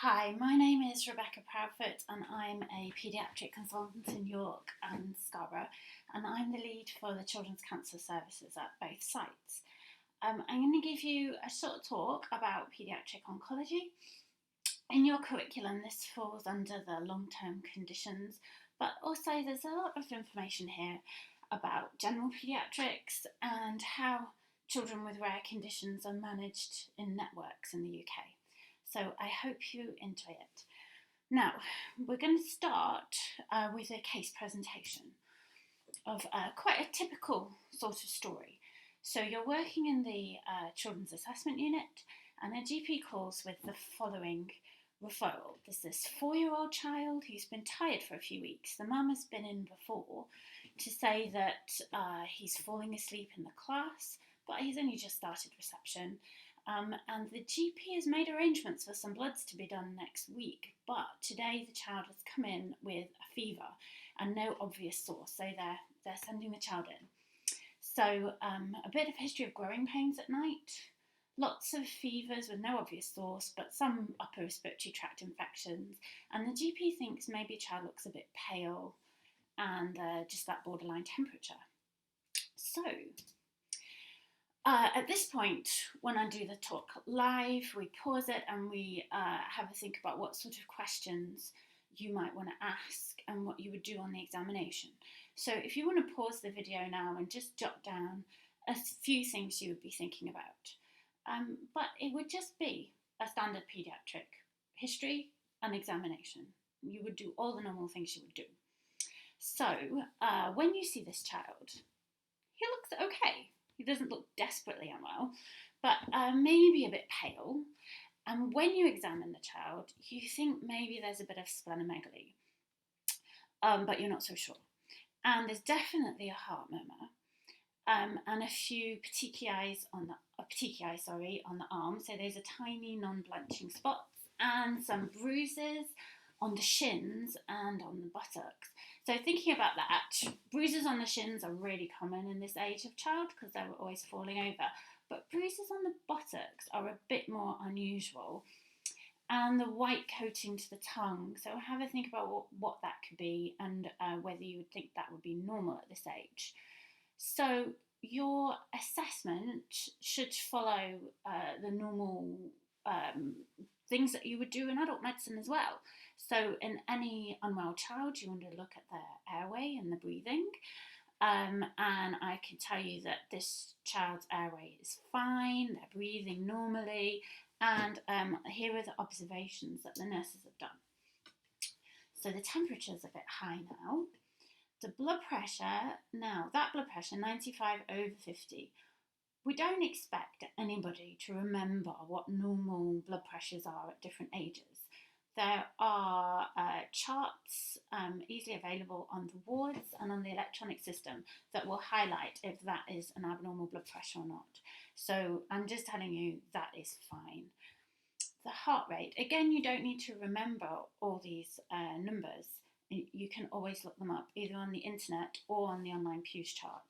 Hi, my name is Rebecca Proudfoot and I'm a paediatric consultant in York and Scarborough, and I'm the lead for the Children's Cancer Services at both sites. I'm going to give you a short talk about paediatric oncology. In your curriculum, this falls under the long-term conditions, but also there's a lot of information here about general paediatrics and how children with rare conditions are managed in networks in the UK. So I hope you enjoy it. Now, we're going to start with a case presentation of quite a typical sort of story. So you're working in the Children's Assessment Unit, and a GP calls with the following referral. There's this 4-year-old child who's been tired for a few weeks. The mum has been in before to say that he's falling asleep in the class, but he's only just started reception. And the GP has made arrangements for some bloods to be done next week, but today the child has come in with a fever and no obvious source, so they're sending the child in. So a bit of history of growing pains at night, lots of fevers with no obvious source, but some upper respiratory tract infections, and the GP thinks maybe a child looks a bit pale and just that borderline temperature. So at this point, when I do the talk live, we pause it and we have a think about what sort of questions you might want to ask and what you would do on the examination. So if you want to pause the video now and just jot down a few things you would be thinking about. But it would just be a standard paediatric history and examination. You would do all the normal things you would do. So when you see this child, he looks okay. He doesn't look desperately unwell, but maybe a bit pale. And when you examine the child, you think maybe there's a bit of splenomegaly, but you're not so sure. And there's definitely a heart murmur, and a few petechiae on the arm. So there's a tiny non-blanching spots and some bruises on the shins and on the buttocks. So thinking about that, bruises on the shins are really common in this age of child because they were always falling over. But bruises on the buttocks are a bit more unusual. And the white coating to the tongue. So have a think about what that could be and whether you would think that would be normal at this age. So your assessment should follow the normal things that you would do in adult medicine as well. So in any unwell child, you want to look at their airway and the breathing. And I can tell you that this child's airway is fine, they're breathing normally, and here are the observations that the nurses have done. So the temperature's a bit high now. The blood pressure, now that blood pressure, 95/50. We don't expect anybody to remember what normal blood pressures are at different ages. There are charts easily available on the wards and on the electronic system that will highlight if that is an abnormal blood pressure or not. So I'm just telling you that is fine. The heart rate, again, you don't need to remember all these numbers. You can always look them up either on the internet or on the online Pew's chart.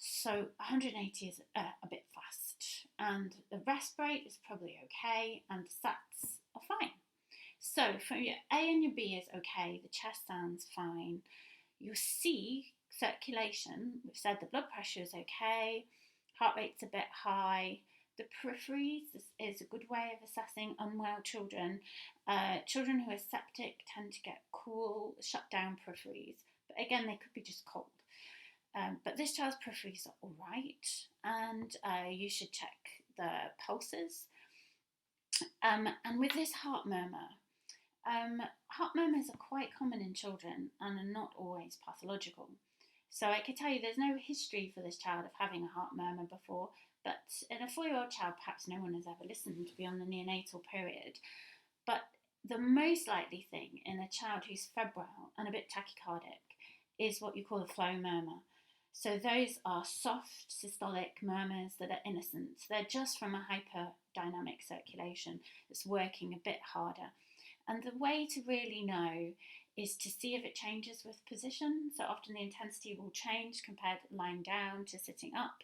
So 180 is a bit fast, and the rest rate is probably okay, and the sats are fine. So for your A and your B is okay, the chest sounds fine. Your C, circulation, we've said the blood pressure is okay, heart rate's a bit high. The peripheries is a good way of assessing unwell children. Children who are septic tend to get cool, shut down peripheries, but again, they could be just cold. But this child's peripheries are all right, and you should check the pulses. And with this heart murmur, heart murmurs are quite common in children and are not always pathological. So I can tell you there's no history for this child of having a heart murmur before, but in a 4-year-old child, perhaps no one has ever listened beyond the neonatal period. But the most likely thing in a child who's febrile and a bit tachycardic is what you call a flow murmur. So those are soft systolic murmurs that are innocent. They're just from a hyperdynamic circulation that's working a bit harder. And the way to really know is to see if it changes with position. So often the intensity will change compared to lying down to sitting up.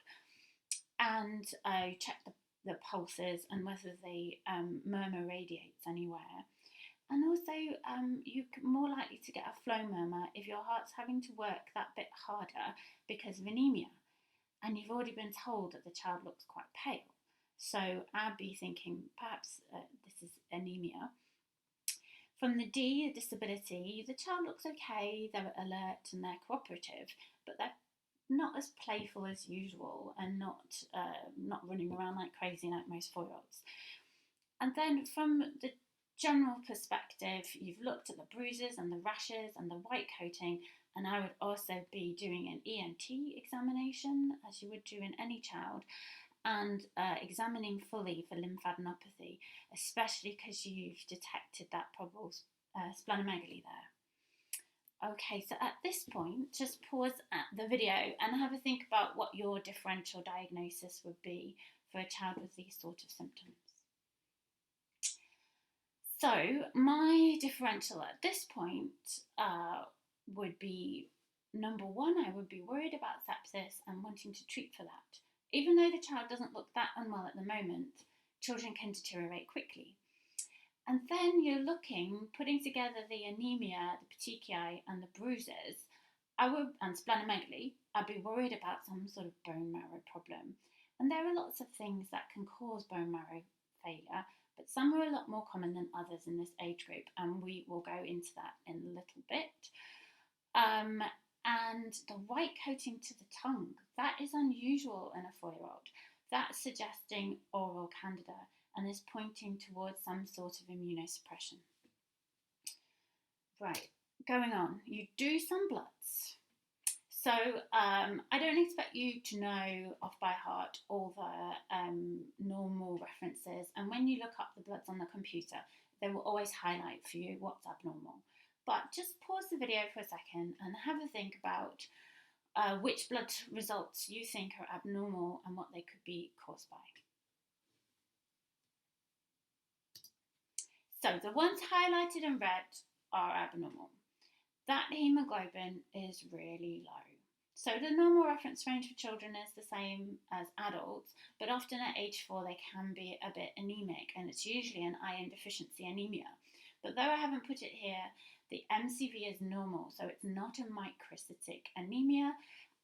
And you check the pulses and whether the murmur radiates anywhere. And also, you're more likely to get a flow murmur if your heart's having to work that bit harder because of anemia. And you've already been told that the child looks quite pale. So I'd be thinking perhaps this is anemia. From the D, disability, the child looks okay, they're alert and they're cooperative, but they're not as playful as usual and not running around like crazy like most 4-year-olds. And then from the general perspective, you've looked at the bruises and the rashes and the white coating, and I would also be doing an ENT examination, as you would do in any child, and examining fully for lymphadenopathy, especially because you've detected that probable splenomegaly there. Okay, so at this point, just pause at the video and have a think about what your differential diagnosis would be for a child with these sort of symptoms. So my differential at this point would be, number one, I would be worried about sepsis and wanting to treat for that. Even though the child doesn't look that unwell at the moment, children can deteriorate quickly. And then you're putting together the anemia, the petechiae and the bruises, and splenomegaly, I'd be worried about some sort of bone marrow problem. And there are lots of things that can cause bone marrow failure, but some are a lot more common than others in this age group, and we will go into that in a little bit. And the white coating to the tongue, that is unusual in a 4-year-old. That's suggesting oral candida and is pointing towards some sort of immunosuppression. Right, going on, you do some bloods. So I don't expect you to know off by heart all the normal references, and when you look up the bloods on the computer, they will always highlight for you what's abnormal. But just pause the video for a second and have a think about which blood results you think are abnormal and what they could be caused by. So the ones highlighted in red are abnormal. That hemoglobin is really low. So the normal reference range for children is the same as adults, but often at age 4 they can be a bit anemic, and it's usually an iron deficiency anemia. But though I haven't put it here, the MCV is normal, so it's not a microcytic anemia,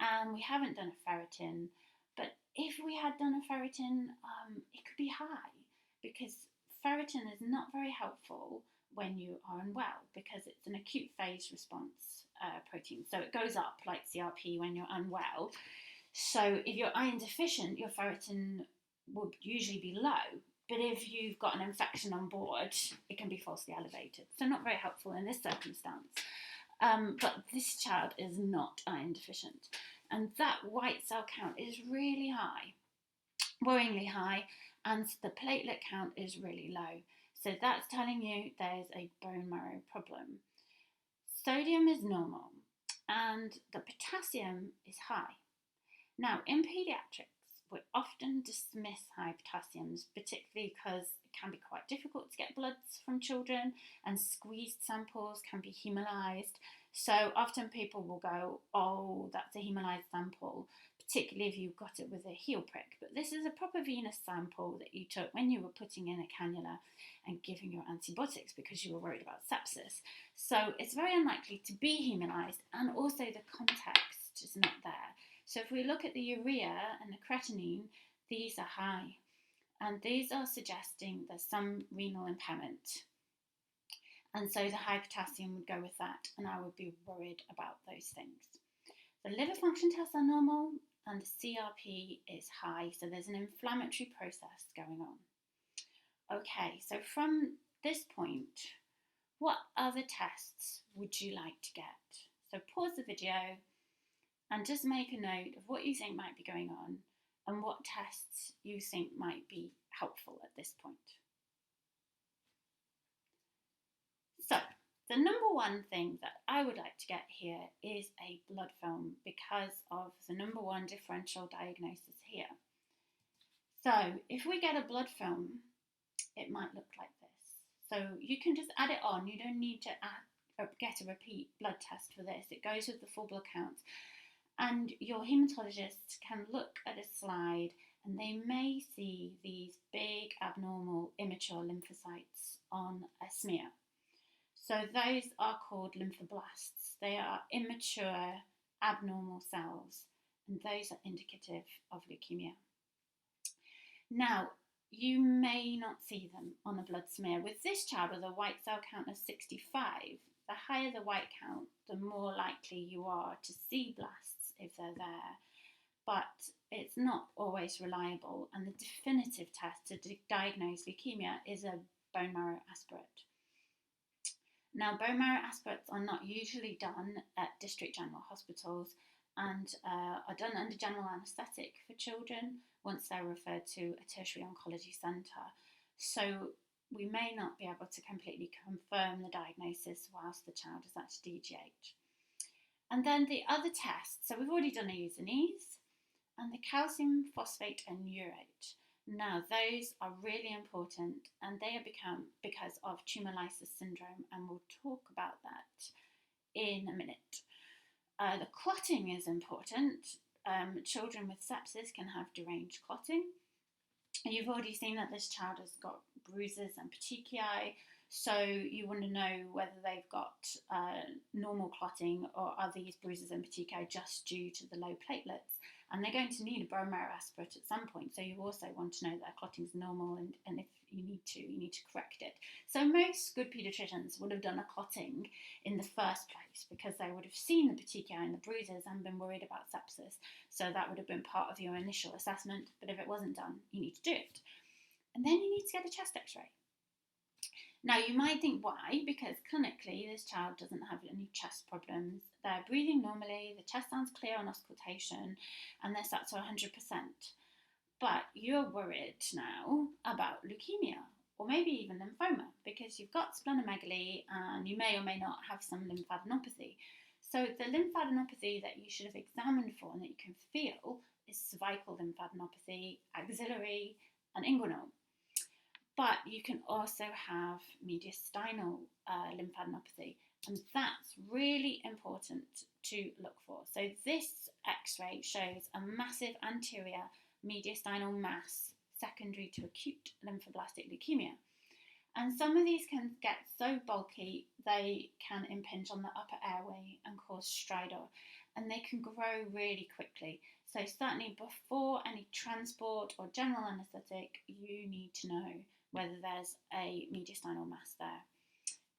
and we haven't done a ferritin. But if we had done a ferritin, it could be high, because ferritin is not very helpful when you are unwell, because it's an acute phase response protein. So it goes up like CRP when you're unwell. So if you're iron deficient, your ferritin would usually be low. But if you've got an infection on board, it can be falsely elevated. So not very helpful in this circumstance. But this child is not iron deficient. And that white cell count is really high, worryingly high, and the platelet count is really low. So that's telling you there's a bone marrow problem. Sodium is normal, and the potassium is high. Now, in paediatrics, we often dismiss high potassiums, particularly because it can be quite difficult to get bloods from children, and squeezed samples can be hemolyzed. So often people will go, oh, that's a hemolyzed sample, particularly if you've got it with a heel prick. But this is a proper venous sample that you took when you were putting in a cannula and giving your antibiotics because you were worried about sepsis. So it's very unlikely to be hemolyzed, and also the context is not there. So if we look at the urea and the creatinine, these are high, and these are suggesting there's some renal impairment. And so the high potassium would go with that, and I would be worried about those things. The liver function tests are normal, and the CRP is high, so there's an inflammatory process going on. Okay, so from this point, what other tests would you like to get? So pause the video and just make a note of what you think might be going on and what tests you think might be helpful at this point. So, the number one thing that I would like to get here is a blood film because of the number one differential diagnosis here. So, if we get a blood film, it might look like this. So, you can just add it on. You don't need to get a repeat blood test for this. It goes with the full blood count. And your haematologist can look at a slide and they may see these big abnormal immature lymphocytes on a smear. So those are called lymphoblasts. They are immature abnormal cells, and those are indicative of leukemia. Now, you may not see them on a blood smear. With this child with a white cell count of 65, the higher the white count, the more likely you are to see blasts if they're there. But it's not always reliable, and the definitive test to diagnose leukemia is a bone marrow aspirate. Now, bone marrow aspirates are not usually done at district general hospitals and are done under general anaesthetic for children once they're referred to a tertiary oncology centre. So we may not be able to completely confirm the diagnosis whilst the child is at DGH. And then the other tests, so we've already done a Usinase and the calcium phosphate and urate. Now, those are really important, and they have become because of tumor lysis syndrome, and we'll talk about that in a minute. The clotting is important. Children with sepsis can have deranged clotting. You've already seen that this child has got bruises and petechiae, so you want to know whether they've got normal clotting or are these bruises and petechiae just due to the low platelets. And they're going to need a bone marrow aspirate at some point, so you also want to know that their clotting is normal, and if you need to correct it. So most good paediatricians would have done a clotting in the first place because they would have seen the petechiae and the bruises and been worried about sepsis. So that would have been part of your initial assessment, but if it wasn't done, you need to do it. And then you need to get a chest x-ray. Now, you might think why, because clinically this child doesn't have any chest problems. They're breathing normally, the chest sounds clear on auscultation, and they're set to 100%. But you're worried now about leukemia, or maybe even lymphoma, because you've got splenomegaly and you may or may not have some lymphadenopathy. So the lymphadenopathy that you should have examined for and that you can feel is cervical lymphadenopathy, axillary, and inguinal. But you can also have mediastinal lymphadenopathy, and that's really important to look for. So this x-ray shows a massive anterior mediastinal mass secondary to acute lymphoblastic leukemia. And some of these can get so bulky they can impinge on the upper airway and cause stridor, and they can grow really quickly. So certainly before any transport or general anaesthetic, you need to know whether there's a mediastinal mass there.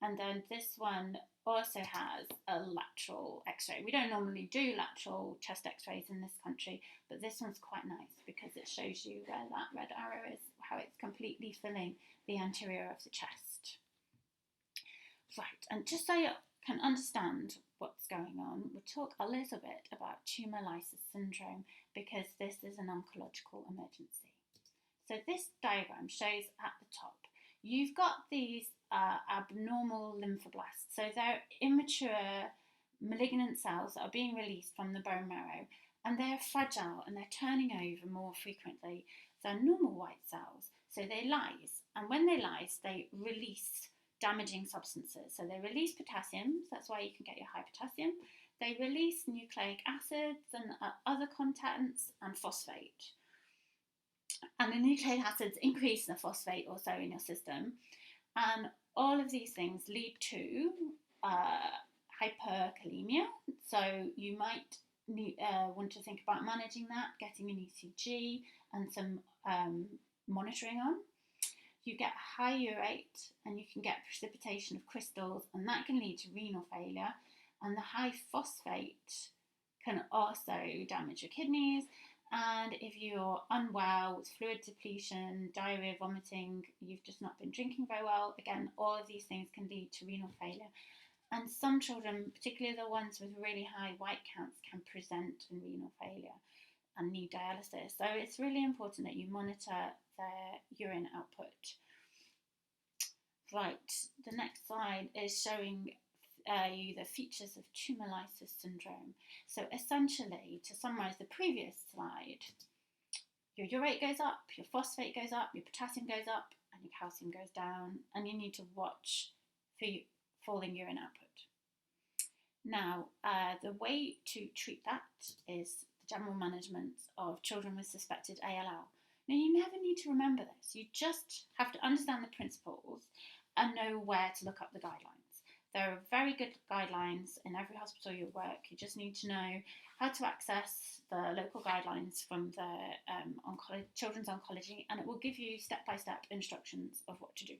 And then this one also has a lateral x-ray. We don't normally do lateral chest x-rays in this country, but this one's quite nice because it shows you where that red arrow is, how it's completely filling the anterior of the chest. Right, and just so you can understand what's going on, we'll talk a little bit about tumor lysis syndrome because this is an oncological emergency. So this diagram shows at the top, you've got these abnormal lymphoblasts. So they're immature malignant cells that are being released from the bone marrow, and they're fragile and they're turning over more frequently than normal white cells. So they lyse, and when they lyse, they release damaging substances. So they release potassium, so that's why you can get your high potassium. They release nucleic acids and other contents and phosphate. And the nucleic acids increase the phosphate also in your system. And all of these things lead to hyperkalemia. So you might want to think about managing that, getting an ECG and some monitoring on. You get high urate and you can get precipitation of crystals, and that can lead to renal failure. And the high phosphate can also damage your kidneys. And if you're unwell with fluid depletion, diarrhea, vomiting, you've just not been drinking very well, again, all of these things can lead to renal failure. And some children, particularly the ones with really high white counts, can present in renal failure and need dialysis. So it's really important that you monitor their urine output. Right, the next slide is showing you the features of tumor lysis syndrome. So essentially, to summarise the previous slide, your urate goes up, your phosphate goes up, your potassium goes up, and your calcium goes down, and you need to watch for falling urine output. Now, the way to treat that is the general management of children with suspected ALL. Now, you never need to remember this. You just have to understand the principles and know where to look up the guidelines. There are very good guidelines in every hospital you work. You just need to know how to access the local guidelines from the children's oncology, and it will give you step-by-step instructions of what to do.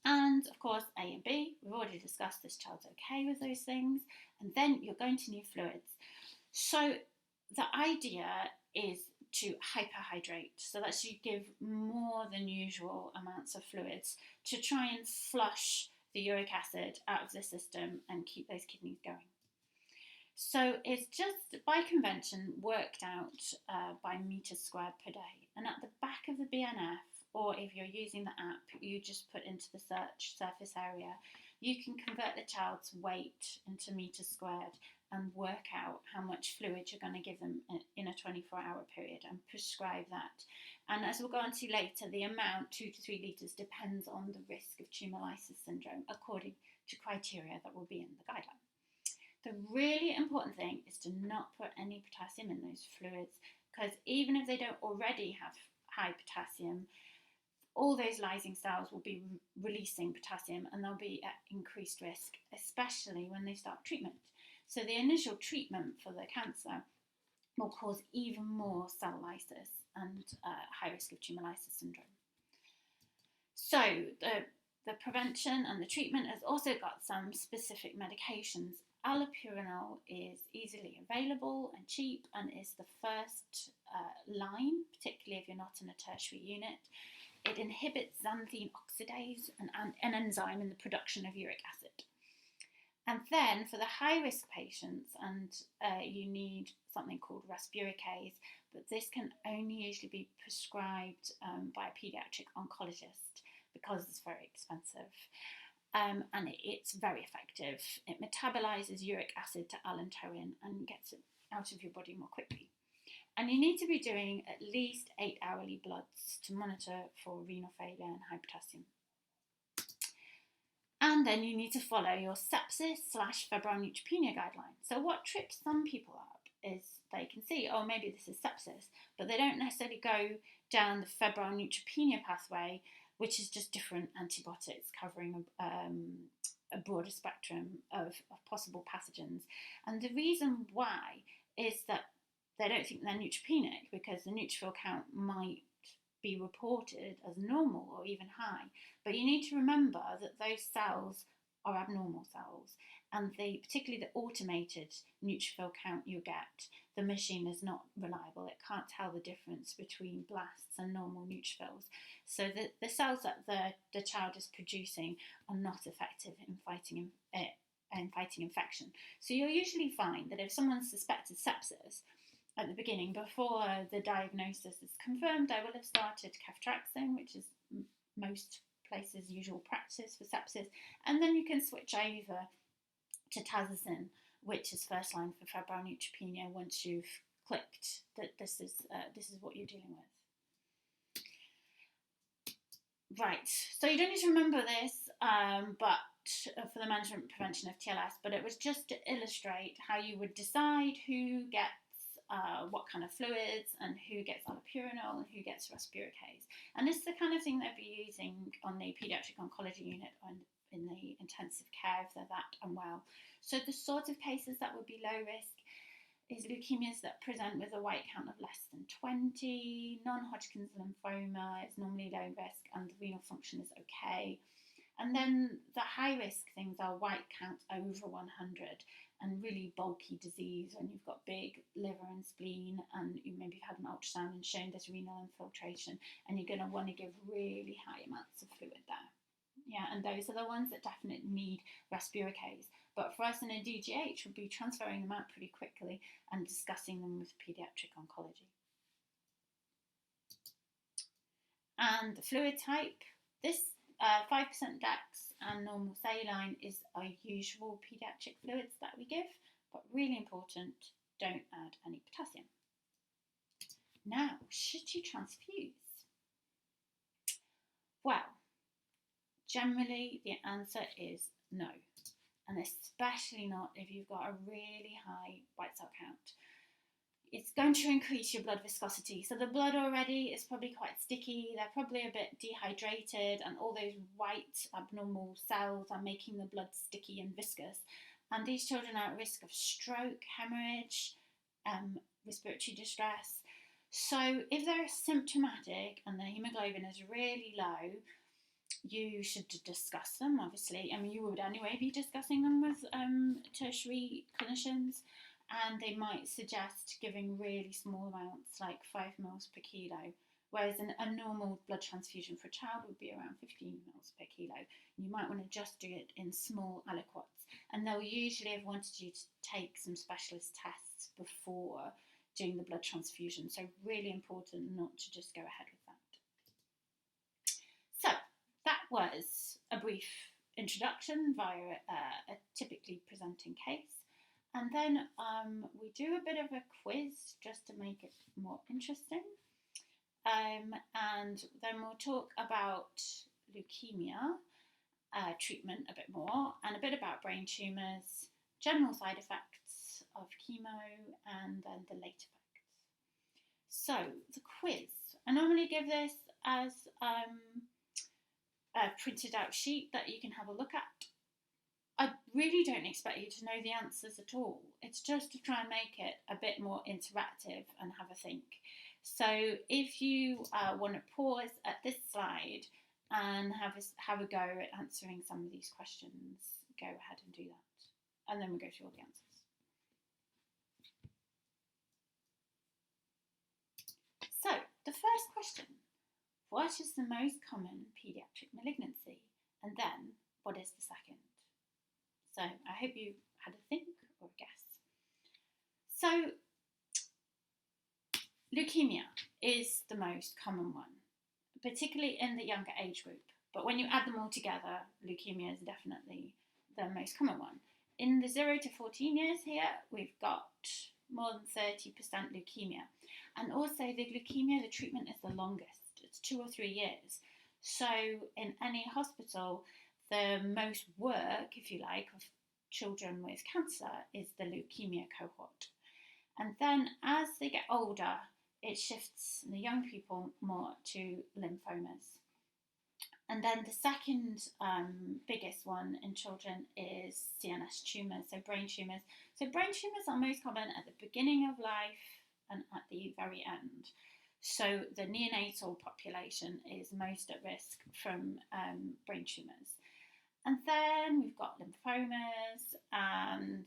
And of course, A and B, we've already discussed this child's okay with those things, and then you're going to need fluids. So the idea is to hyperhydrate, so that's you give more than usual amounts of fluids to try and flush the uric acid out of the system and keep those kidneys going. So it's just by convention worked out by meters squared per day, and at the back of the BNF, or if you're using the app, you just put into the search surface area, you can convert the child's weight into meters squared and work out how much fluid you're going to give them in a 24-hour period and prescribe that. And as we'll go on to later, the amount, 2 to 3 litres, depends on the risk of tumour lysis syndrome according to criteria that will be in the guideline. The really important thing is to not put any potassium in those fluids, because even if they don't already have high potassium, all those lysing cells will be releasing potassium and they'll be at increased risk, especially when they start treatment. So the initial treatment for the cancer will cause even more cell lysis and high risk of tumour lysis syndrome. So the prevention and the treatment has also got some specific medications. Allopurinol is easily available and cheap and is the first line, particularly if you're not in a tertiary unit. It inhibits xanthine oxidase, an enzyme in the production of uric acid. And then for the high-risk patients, and you need something called respiricase, but this can only usually be prescribed by a paediatric oncologist because it's very expensive. And it's very effective. It metabolizes uric acid to allantoin and gets it out of your body more quickly. And you need to be doing at least 8 hourly bloods to monitor for renal failure and high potassium. And then you need to follow your sepsis/febrile neutropenia guideline. So what trips some people up is they can see, oh, maybe this is sepsis, but they don't necessarily go down the febrile neutropenia pathway, which is just different antibiotics covering a broader spectrum of possible pathogens. And the reason why is that they don't think they're neutropenic because the neutrophil count might be reported as normal or even high. But you need to remember that those cells are abnormal cells, and particularly the automated neutrophil count you get, the machine is not reliable. It can't tell the difference between blasts and normal neutrophils. So the cells that the child is producing are not effective in fighting infection. So you'll usually find that if someone suspected sepsis at the beginning, before the diagnosis is confirmed, I will have started ceftriaxone, which is most places' usual practice for sepsis, and then you can switch over to tazocin, which is first line for febrile neutropenia once you've clicked that this is what you're dealing with. Right, so you don't need to remember this, but for the management and prevention of TLS, but it was just to illustrate how you would decide who gets what kind of fluids and who gets allopurinol and who gets respiricase. And this is the kind of thing they'll be using on the paediatric oncology unit or in the intensive care if they're that unwell. So the sort of cases that would be low risk is leukemias that present with a white count of less than 20, non-Hodgkin's lymphoma is normally low risk and the renal function is okay. And then the high risk things are white counts over 100 and really bulky disease when you've got big liver and spleen and you maybe had an ultrasound and shown this renal infiltration, and you're going to want to give really high amounts of fluid there. Yeah, and those are the ones that definitely need respiricase. But for us in a DGH, we'll be transferring them out pretty quickly and discussing them with paediatric oncology. And the fluid type, this 5% DAX and normal saline is our usual paediatric fluids that we give, but really important, don't add any potassium. Now, should you transfuse? Well, generally the answer is no, and especially not if you've got a really high white cell count. it's going to increase your blood viscosity. So the blood already is probably quite sticky, they're probably a bit dehydrated, and all those white abnormal cells are making the blood sticky and viscous. And these children are at risk of stroke, hemorrhage, respiratory distress. So if they're symptomatic and their hemoglobin is really low, you should discuss them, obviously. I mean, you would anyway be discussing them with tertiary clinicians, and they might suggest giving really small amounts, like 5 mils per kilo, whereas a normal blood transfusion for a child would be around 15 mils per kilo. You might want to just do it in small aliquots, and they'll usually have wanted you to take some specialist tests before doing the blood transfusion, so really important not to just go ahead with that. So that was a brief introduction via a typically presenting case. And then we do a bit of a quiz just to make it more interesting. And then we'll talk about leukemia treatment a bit more, and a bit about brain tumours, general side effects of chemo, and then the late effects. So the quiz. I normally give this as a printed out sheet that you can have a look at. I really don't expect you to know the answers at all. It's just to try and make it a bit more interactive and have a think. So if you want to pause at this slide and have a go at answering some of these questions, go ahead and do that. And then we'll go through all the answers. So the first question, what is the most common paediatric malignancy? And then, what is the second? So I hope you had a think or a guess. So leukemia is the most common one, particularly in the younger age group. But when you add them all together, leukemia is definitely the most common one. In the 0 to 14 years here, we've got more than 30% leukemia. And also the leukemia, the treatment is the longest. It's 2 or 3 years. So in any hospital, the most work, if you like, of children with cancer is the leukemia cohort. And then as they get older, it shifts the young people more to lymphomas. And then the second biggest one in children is CNS tumours, so brain tumours. So brain tumours are most common at the beginning of life and at the very end. So the neonatal population is most at risk from brain tumours. And then we've got lymphomas and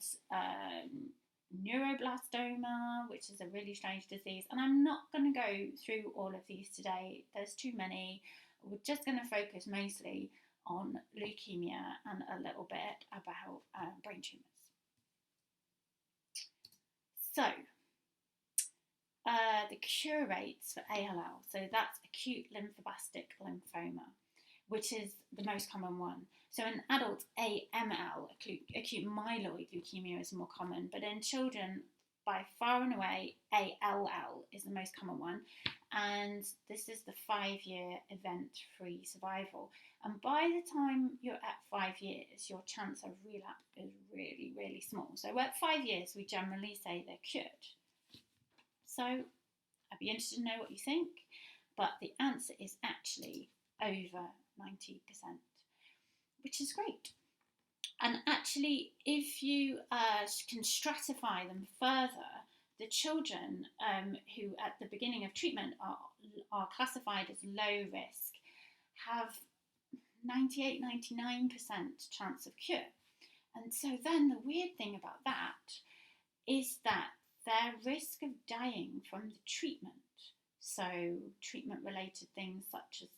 neuroblastoma, which is a really strange disease. And I'm not going to go through all of these today. There's too many. We're just going to focus mostly on leukemia and a little bit about brain tumours. So the cure rates for ALL, so that's acute lymphoblastic lymphoma, which is the most common one. So in adults, AML, acute myeloid leukemia, is more common, but in children, by far and away, ALL is the most common one, and this is the 5-year event-free survival. And by the time you're at 5 years, your chance of relapse is really, really small. So at 5 years, we generally say they're cured. So I'd be interested to know what you think, but the answer is actually over 90%, which is great. And actually, if you can stratify them further, the children who at the beginning of treatment are classified as low risk have 98-99% chance of cure. And so then the weird thing about that is that their risk of dying from the treatment, so treatment-related things such as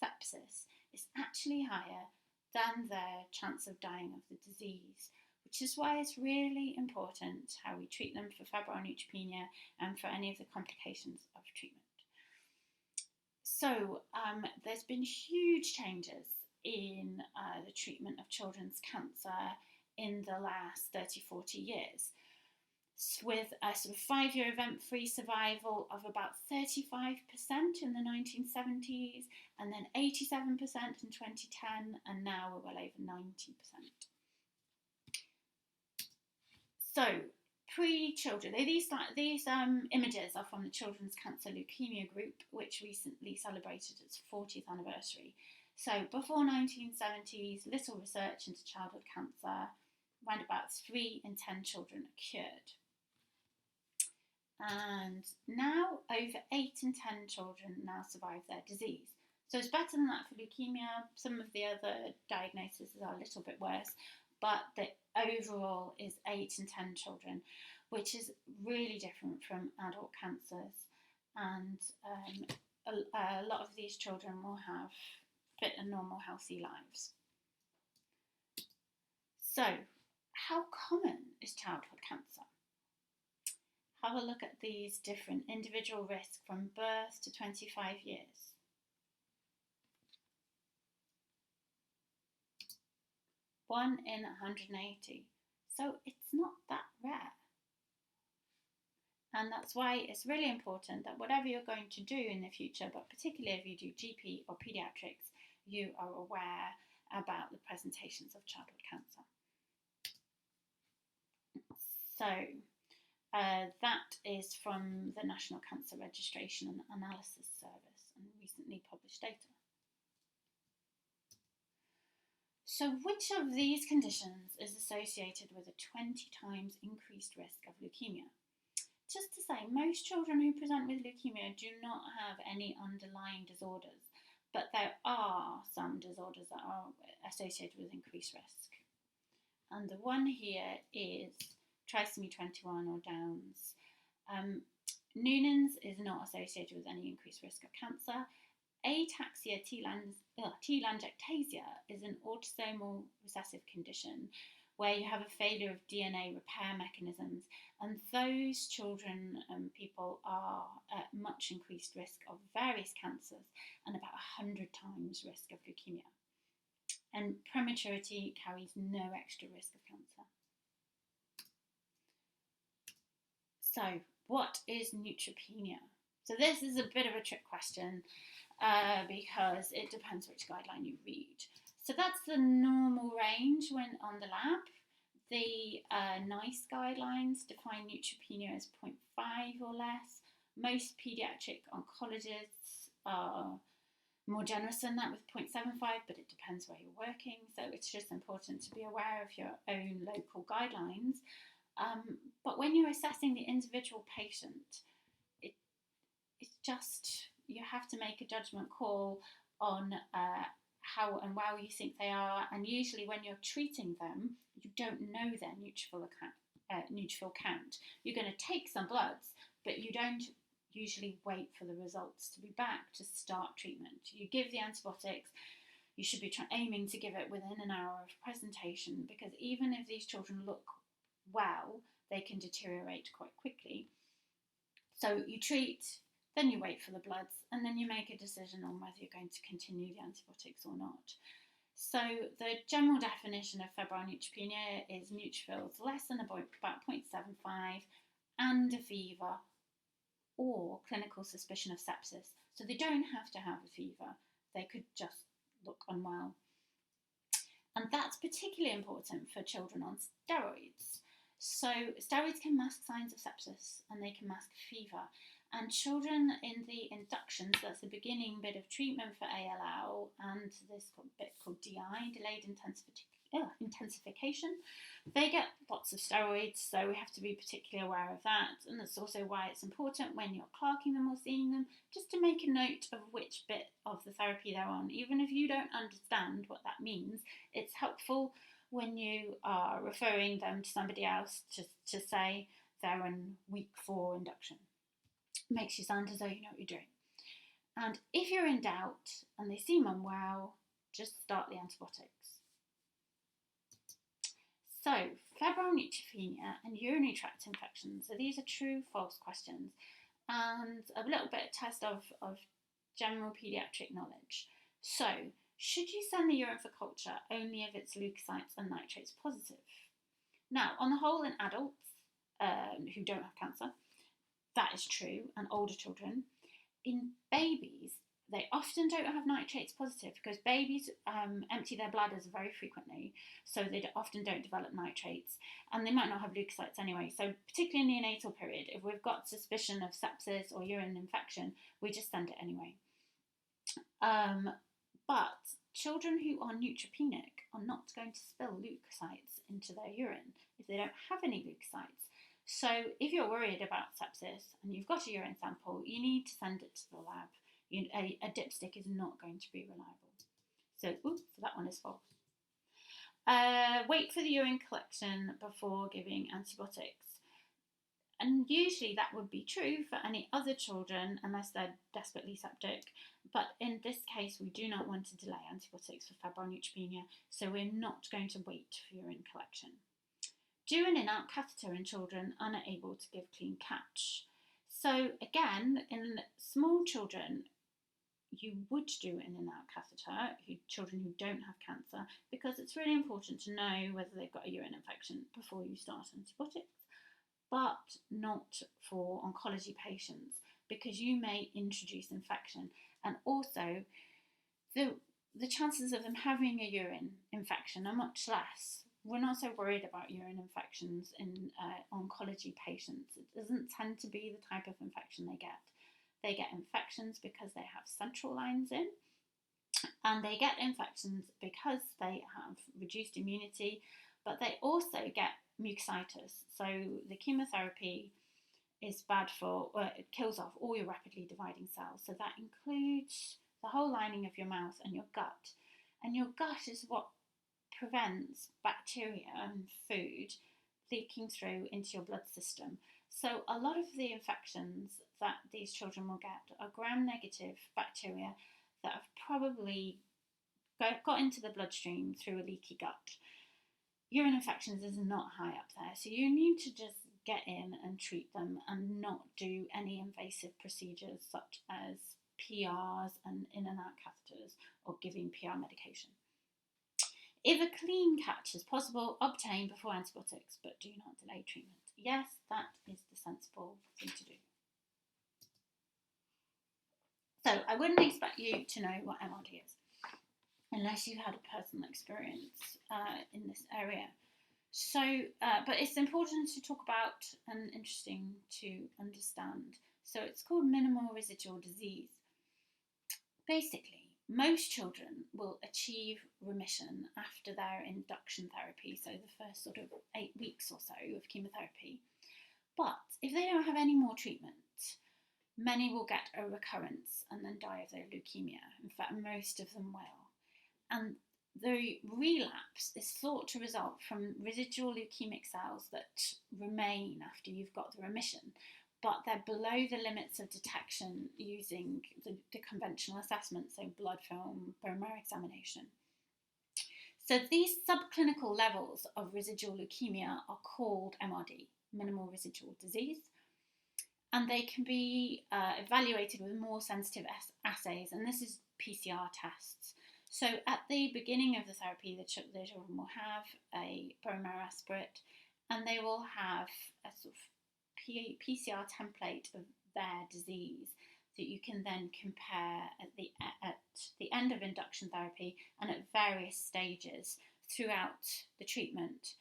sepsis, is actually higher than their chance of dying of the disease, which is why it's really important how we treat them for febrile neutropenia and for any of the complications of treatment. So there's been huge changes in the treatment of children's cancer in the last 30-40 years, with a sort of 5-year event-free survival of about 35% in the 1970s, and then 87% in 2010, and now we're well over 90%. So pre-children. These images are from the Children's Cancer Leukemia Group, which recently celebrated its 40th anniversary. So before 1970s, little research into childhood cancer, around about 3 in 10 children are cured. And now over 8 in 10 children now survive their disease. So it's better than that for leukemia. Some of the other diagnoses are a little bit worse, but the overall is 8 in 10 children, which is really different from adult cancers. And a lot of these children will have fit and normal, healthy lives. So, how common is childhood cancer? Have a look at these different individual risks from birth to 25 years. One in 180. So it's not that rare. And that's why it's really important that whatever you're going to do in the future, but particularly if you do GP or paediatrics, you are aware about the presentations of childhood cancer. So that is from the National Cancer Registration and Analysis Service and recently published data. So which of these conditions is associated with a 20 times increased risk of leukemia? Just to say, most children who present with leukemia do not have any underlying disorders, but there are some disorders that are associated with increased risk. And the one here is trisomy 21 or Downs. Noonan's is not associated with any increased risk of cancer. Ataxia telangiectasia is an autosomal recessive condition where you have a failure of DNA repair mechanisms, and those children and people are at much increased risk of various cancers and about 100 times risk of leukemia. And prematurity carries no extra risk of cancer. So, what is neutropenia? So this is a bit of a trick question because it depends which guideline you read. So that's the normal range when on the lab. The NICE guidelines define neutropenia as 0.5 or less. Most paediatric oncologists are more generous than that with 0.75, but it depends where you're working. So it's just important to be aware of your own local guidelines. But when you're assessing the individual patient, it's just, you have to make a judgment call on how and well you think they are, and usually when you're treating them, you don't know their neutrophil count. You're going to take some bloods, but you don't usually wait for the results to be back to start treatment. You give the antibiotics. You should be aiming to give it within an hour of presentation, because even if these children look well, they can deteriorate quite quickly. So you treat, then you wait for the bloods, and then you make a decision on whether you're going to continue the antibiotics or not. So the general definition of febrile neutropenia is neutrophils less than about 0.75 and a fever or clinical suspicion of sepsis. So they don't have to have a fever, they could just look unwell. And that's particularly important for children on steroids. So steroids can mask signs of sepsis and they can mask fever. And children in the inductions, that's the beginning bit of treatment for ALL, and this bit called DI, delayed intensification, they get lots of steroids, so we have to be particularly aware of that. And that's also why it's important when you're clerking them or seeing them, just to make a note of which bit of the therapy they're on. Even if you don't understand what that means, it's helpful when you are referring them to somebody else to say they're on week 4 induction. Makes you sound as though you know what you're doing. And if you're in doubt and they seem unwell, just start the antibiotics. So, febrile neutropenia and urinary tract infections. So these are true, false questions. And a little bit of test of general paediatric knowledge. So, should you send the urine for culture only if it's leukocytes and nitrates positive? Now, on the whole, in adults who don't have cancer, that is true, and older children. In babies, They often don't have nitrates positive because babies empty their bladders very frequently, so they often don't develop nitrates, and they might not have leukocytes anyway. So particularly in the neonatal period, if we've got suspicion of sepsis or urine infection, we just send it anyway. But children who are neutropenic are not going to spill leukocytes into their urine if they don't have any leukocytes. So if you're worried about sepsis and you've got a urine sample, you need to send it to the lab. A dipstick is not going to be reliable. So that one is false. Wait for the urine collection before giving antibiotics. And usually that would be true for any other children unless they're desperately septic. But in this case, we do not want to delay antibiotics for febrile neutropenia, so we're not going to wait for urine collection. Do an in-out catheter in children unable to give clean catch. So again, in small children, you would do an in-out catheter, children who don't have cancer, because it's really important to know whether they've got a urine infection before you start antibiotics, but not for oncology patients, because you may introduce infection, and also the chances of them having a urine infection are much less. We're not so worried about urine infections in oncology patients. It doesn't tend to be the type of infection they get. They get infections because they have central lines in, and they get infections because they have reduced immunity, but they also get mucositis. So the chemotherapy is bad for, it kills off all your rapidly dividing cells. So that includes the whole lining of your mouth and your gut. And your gut is what prevents bacteria and food leaking through into your blood system. So a lot of the infections that these children will get are gram-negative bacteria that have probably got into the bloodstream through a leaky gut. Urine infections is not high up there, so you need to just get in and treat them and not do any invasive procedures such as PRs and in and out catheters or giving PR medication. If a clean catch is possible, obtain before antibiotics, but do not delay treatment. Yes, that is the sensible thing to do. So I wouldn't expect you to know what MRD is unless you've had a personal experience in this area. So, but it's important to talk about and interesting to understand. So it's called minimal residual disease. Basically, most children will achieve remission after their induction therapy, so the first sort of 8 weeks or so of chemotherapy. But if they don't have any more treatment, many will get a recurrence and then die of their leukemia. In fact, most of them will. And the relapse is thought to result from residual leukemic cells that remain after you've got the remission, but they're below the limits of detection using the conventional assessment, so blood film, bone marrow examination. So these subclinical levels of residual leukemia are called MRD, minimal residual disease, and they can be evaluated with more sensitive assays, and this is PCR tests. So at the beginning of the therapy, the children will have a bone marrow aspirate, and they will have a sort of PCR template of their disease that you can then compare at the end of induction therapy and at various stages throughout the treatment.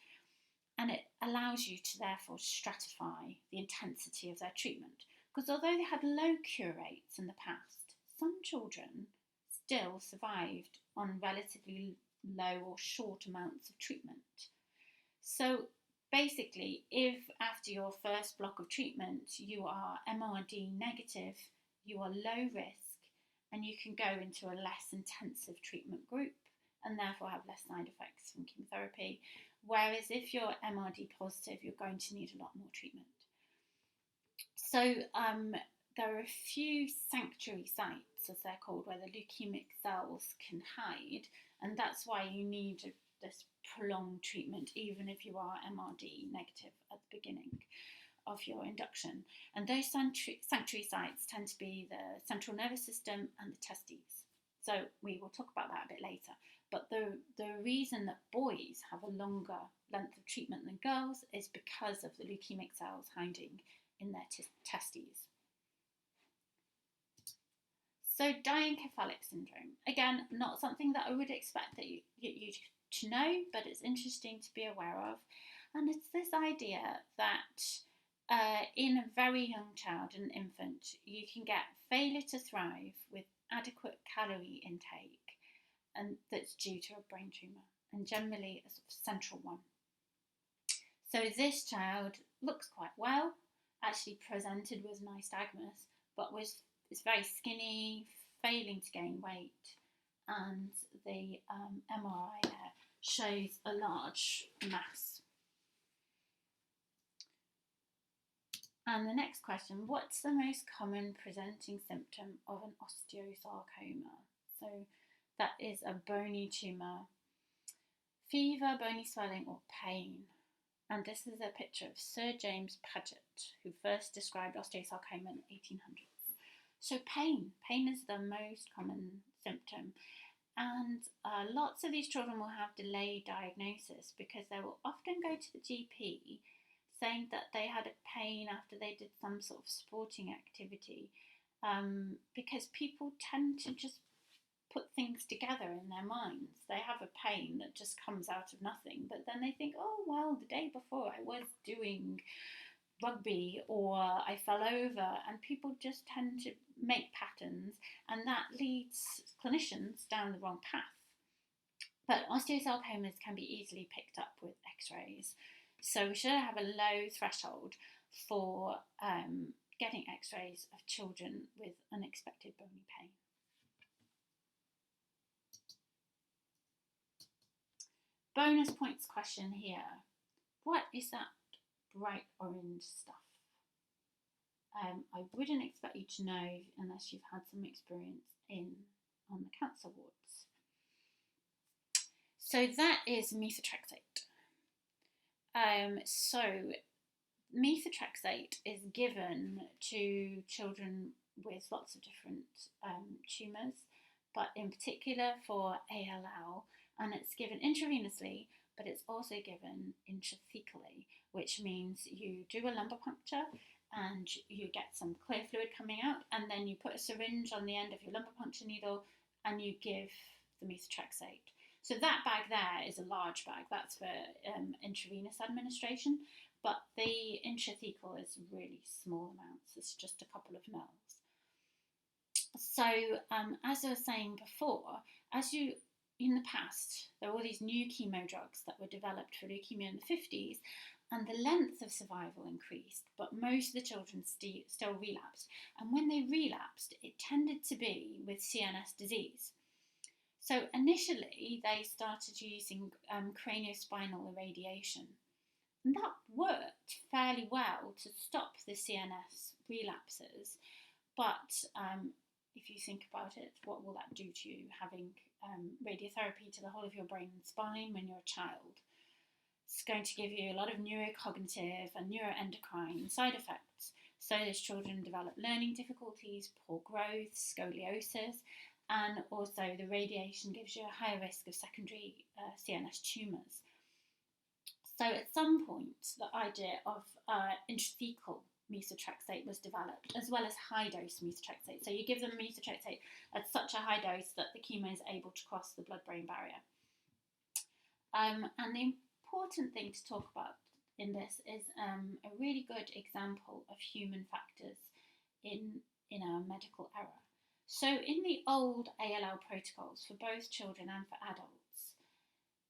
And it allows you to therefore stratify the intensity of their treatment. Because although they had low cure rates in the past, some children still survived on relatively low or short amounts of treatment. So basically, if after your first block of treatment you are MRD negative, you are low risk, and you can go into a less intensive treatment group and therefore have less side effects from chemotherapy. Whereas if you're MRD positive, you're going to need a lot more treatment. So there are a few sanctuary sites, as they're called, where the leukemic cells can hide, and that's why you need this prolonged treatment, even if you are MRD negative at the beginning of your induction. And those sanctuary sites tend to be the central nervous system and the testes. So we will talk about that a bit later. But the reason that boys have a longer length of treatment than girls is because of the leukemic cells hiding in their testes. So diencephalic syndrome, again, not something that I would expect that you to know, but it's interesting to be aware of. And it's this idea that in a very young child, an infant, you can get failure to thrive with adequate calorie intake, and that's due to a brain tumour, and generally a sort of central one. So this child looks quite well, actually presented with nystagmus, but is very skinny, failing to gain weight, and the MRI there shows a large mass. And the next question, what's the most common presenting symptom of an osteosarcoma? So that is a bony tumour. Fever, bony swelling or pain. And this is a picture of Sir James Paget, who first described osteosarcoma in the 1800s. So pain is the most common symptom. And lots of these children will have delayed diagnosis because they will often go to the GP saying that they had a pain after they did some sort of sporting activity, because people tend to just put things together in their minds. They have a pain that just comes out of nothing, but then they think, oh, well, the day before I was doing rugby or I fell over, and people just tend to make patterns, and that leads clinicians down the wrong path. But osteosarcomas can be easily picked up with x-rays. So we should have a low threshold for getting x-rays of children with unexpected bony pain. Bonus points question here. What is that bright orange stuff? I wouldn't expect you to know unless you've had some experience on the cancer wards. So that is methotrexate. So methotrexate is given to children with lots of different tumours, but in particular for ALL, and it's given intravenously, but it's also given intrathecally, which means you do a lumbar puncture and you get some clear fluid coming out, and then you put a syringe on the end of your lumbar puncture needle and you give the methotrexate. So that bag there is a large bag, that's for intravenous administration, but the intrathecal is really small amounts, it's just a couple of mils. So as I was saying before, in the past, there were all these new chemo drugs that were developed for leukemia in the 50s, and the length of survival increased, but most of the children still relapsed. And when they relapsed, it tended to be with CNS disease. So initially, they started using craniospinal irradiation. And that worked fairly well to stop the CNS relapses. But if you think about it, what will that do to you, having radiotherapy to the whole of your brain and spine when you're a child? It's going to give you a lot of neurocognitive and neuroendocrine side effects. So those children develop learning difficulties, poor growth, scoliosis, and also the radiation gives you a higher risk of secondary CNS tumours. So at some point, the idea of intrathecal methotrexate was developed, as well as high-dose methotrexate. So you give them methotrexate at such a high dose that the chemo is able to cross the blood-brain barrier. And the important thing to talk about in this is a really good example of human factors in our medical era. So in the old ALL protocols for both children and for adults,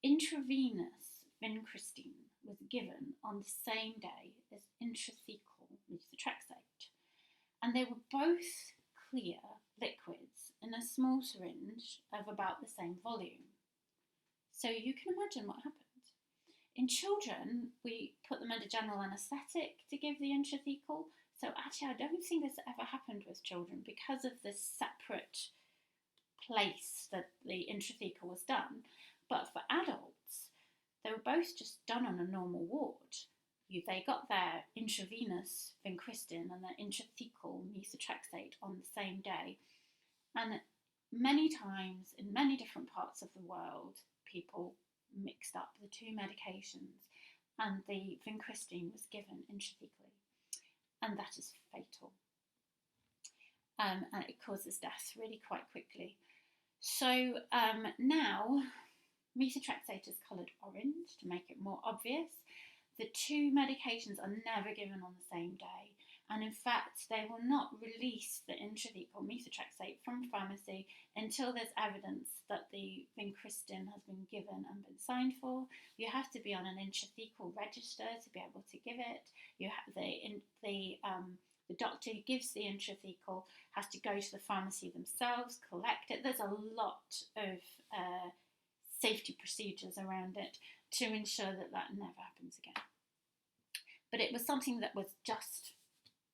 intravenous vincristine was given on the same day as intrathecal methotrexate. And they were both clear liquids in a small syringe of about the same volume. So you can imagine what happened. In children, we put them under general anaesthetic to give the intrathecal. So actually, I don't think this ever happened with children because of the separate place that the intrathecal was done. But for adults, they were both just done on a normal ward. They got their intravenous vincristine and their intrathecal methotrexate on the same day. And many times in many different parts of the world, people mixed up the two medications and the vincristine was given intrathecally. And that is fatal. and it causes death really quite quickly. So now methotrexate is coloured orange to make it more obvious. The two medications are never given on the same day, and in fact they will not release the intrathecal methotrexate from pharmacy until there's evidence that the vincristine has been given and been signed for. You have to be on an intrathecal register to be able to give it. You have the doctor who gives the intrathecal has to go to the pharmacy themselves, collect it. There's a lot of safety procedures around it to ensure that that never happens again. But it was something that was just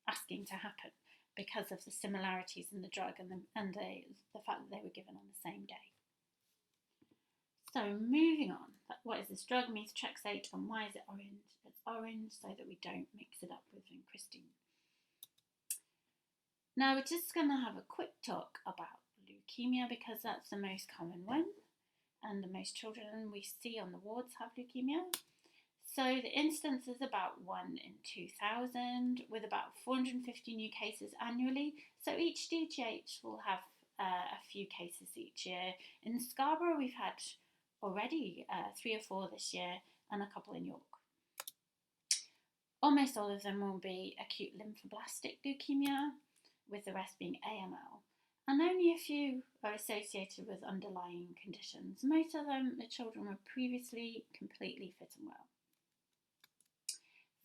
asking to happen because of the similarities in the drug and the fact that they were given on the same day. So moving on, what is this drug, methotrexate, and why is it orange? It's orange so that we don't mix it up with vincristine. Now we're just going to have a quick talk about leukemia because that's the most common one and the most children we see on the wards have leukemia. So the incidence is about 1 in 2,000 with about 450 new cases annually. So each DGH will have a few cases each year. In Scarborough we've had already 3 or 4 this year and a couple in York. Almost all of them will be acute lymphoblastic leukemia, with the rest being AML. And only a few are associated with underlying conditions. Most of them, the children were previously completely fit and well.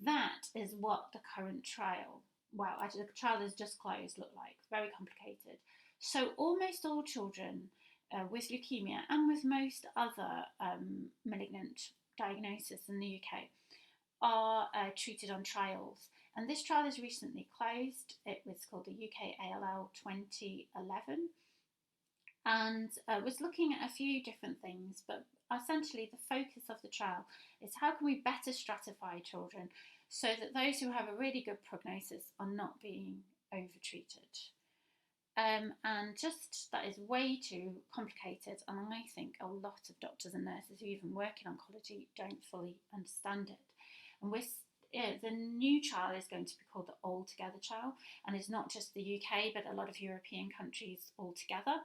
That is what the current trial, well, actually the trial is just closed, look like. Very complicated. So almost all children with leukemia and with most other malignant diagnoses in the UK are treated on trials. And this trial is recently closed. It was called the UK ALL 2011 and was looking at a few different things, but essentially the focus of the trial is how can we better stratify children so that those who have a really good prognosis are not being overtreated. And just that is way too complicated, and I think a lot of doctors and nurses who even work in oncology don't fully understand it. And the new trial is going to be called the All Together trial, and it's not just the UK but a lot of European countries all together.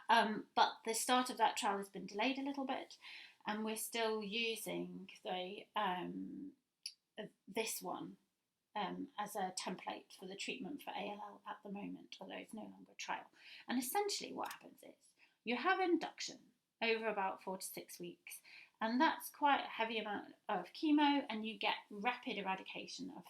But the start of that trial has been delayed a little bit, and we're still using this one as a template for the treatment for ALL at the moment, although it's no longer a trial. And essentially what happens is you have induction over about 4 to 6 weeks, and that's quite a heavy amount of chemo, and you get rapid eradication of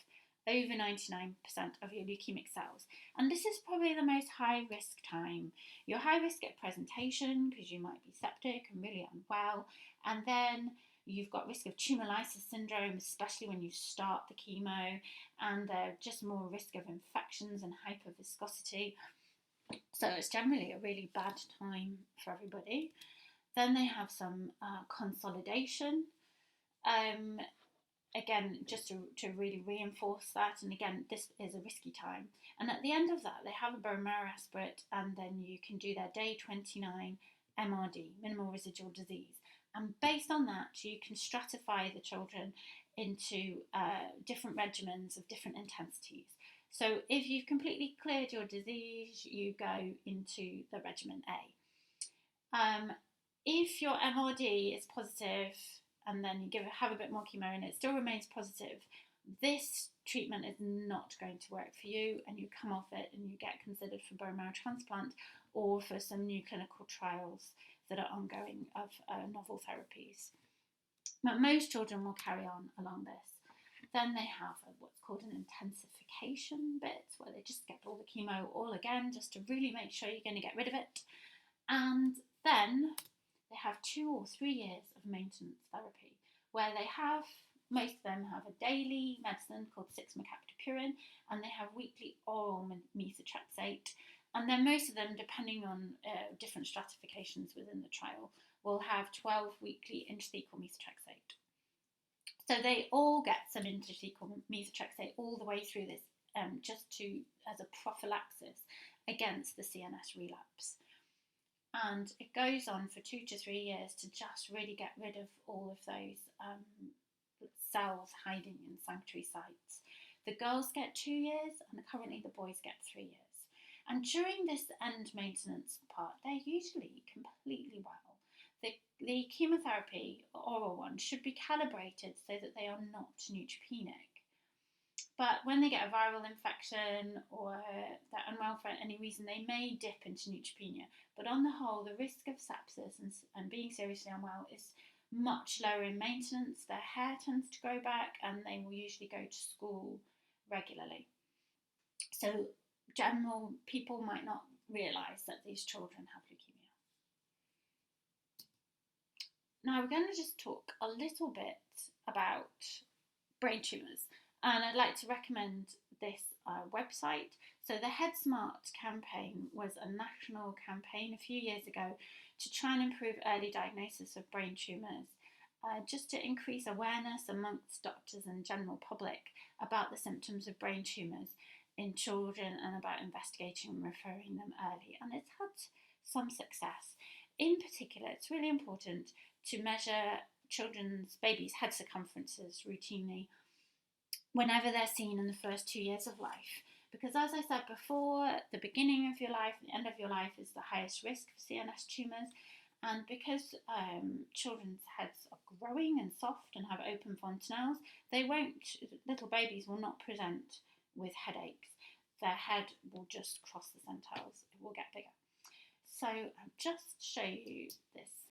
over 99% of your leukemic cells. And this is probably the most high risk time. You're high risk at presentation because you might be septic and really unwell, and then you've got risk of tumour lysis syndrome, especially when you start the chemo, and just more risk of infections and hyperviscosity. So it's generally a really bad time for everybody. Then they have some consolidation. Again, just to really reinforce that, and again, this is a risky time. And at the end of that, they have a bone marrow aspirate, and then you can do their day 29 MRD, minimal residual disease. And based on that, you can stratify the children into different regimens of different intensities. So if you've completely cleared your disease, you go into the regimen A. If your MRD is positive and then you have a bit more chemo and it still remains positive, this treatment is not going to work for you, and you come off it and you get considered for bone marrow transplant or for some new clinical trials that are ongoing of novel therapies. But most children will carry on along this. Then they have what's called an intensification bit, where they just get all the chemo all again, just to really make sure you're going to get rid of it. And then they have 2 or 3 years of maintenance therapy, where most of them have a daily medicine called 6-mercaptopurine, and they have weekly oral methotrexate. And then most of them, depending on different stratifications within the trial, will have 12 weekly intrathecal methotrexate. So they all get some intrathecal methotrexate all the way through this, as a prophylaxis against the CNS relapse. And it goes on for 2 to 3 years to just really get rid of all of those cells hiding in sanctuary sites. The girls get 2 years, and currently the boys get 3 years. And during this end maintenance part, they're usually completely well. The chemotherapy, oral one, should be calibrated so that they are not neutropenic. But when they get a viral infection or they're unwell for any reason, they may dip into neutropenia. But on the whole, the risk of sepsis and being seriously unwell is much lower in maintenance. Their hair tends to grow back and they will usually go to school regularly. So general people might not realise that these children have leukemia. Now we're going to just talk a little bit about brain tumours, and I'd like to recommend this website. So the Head Smart campaign was a national campaign a few years ago to try and improve early diagnosis of brain tumours, just to increase awareness amongst doctors and general public about the symptoms of brain tumours in children and about investigating and referring them early. And it's had some success. In particular, it's really important to measure babies' head circumferences routinely whenever they're seen in the first 2 years of life. Because as I said before, the beginning of your life, the end of your life is the highest risk of CNS tumours. And because children's heads are growing and soft and have open fontanelles, little babies will not present with headaches. Their head will just cross the centiles, it will get bigger. So I'll just show you this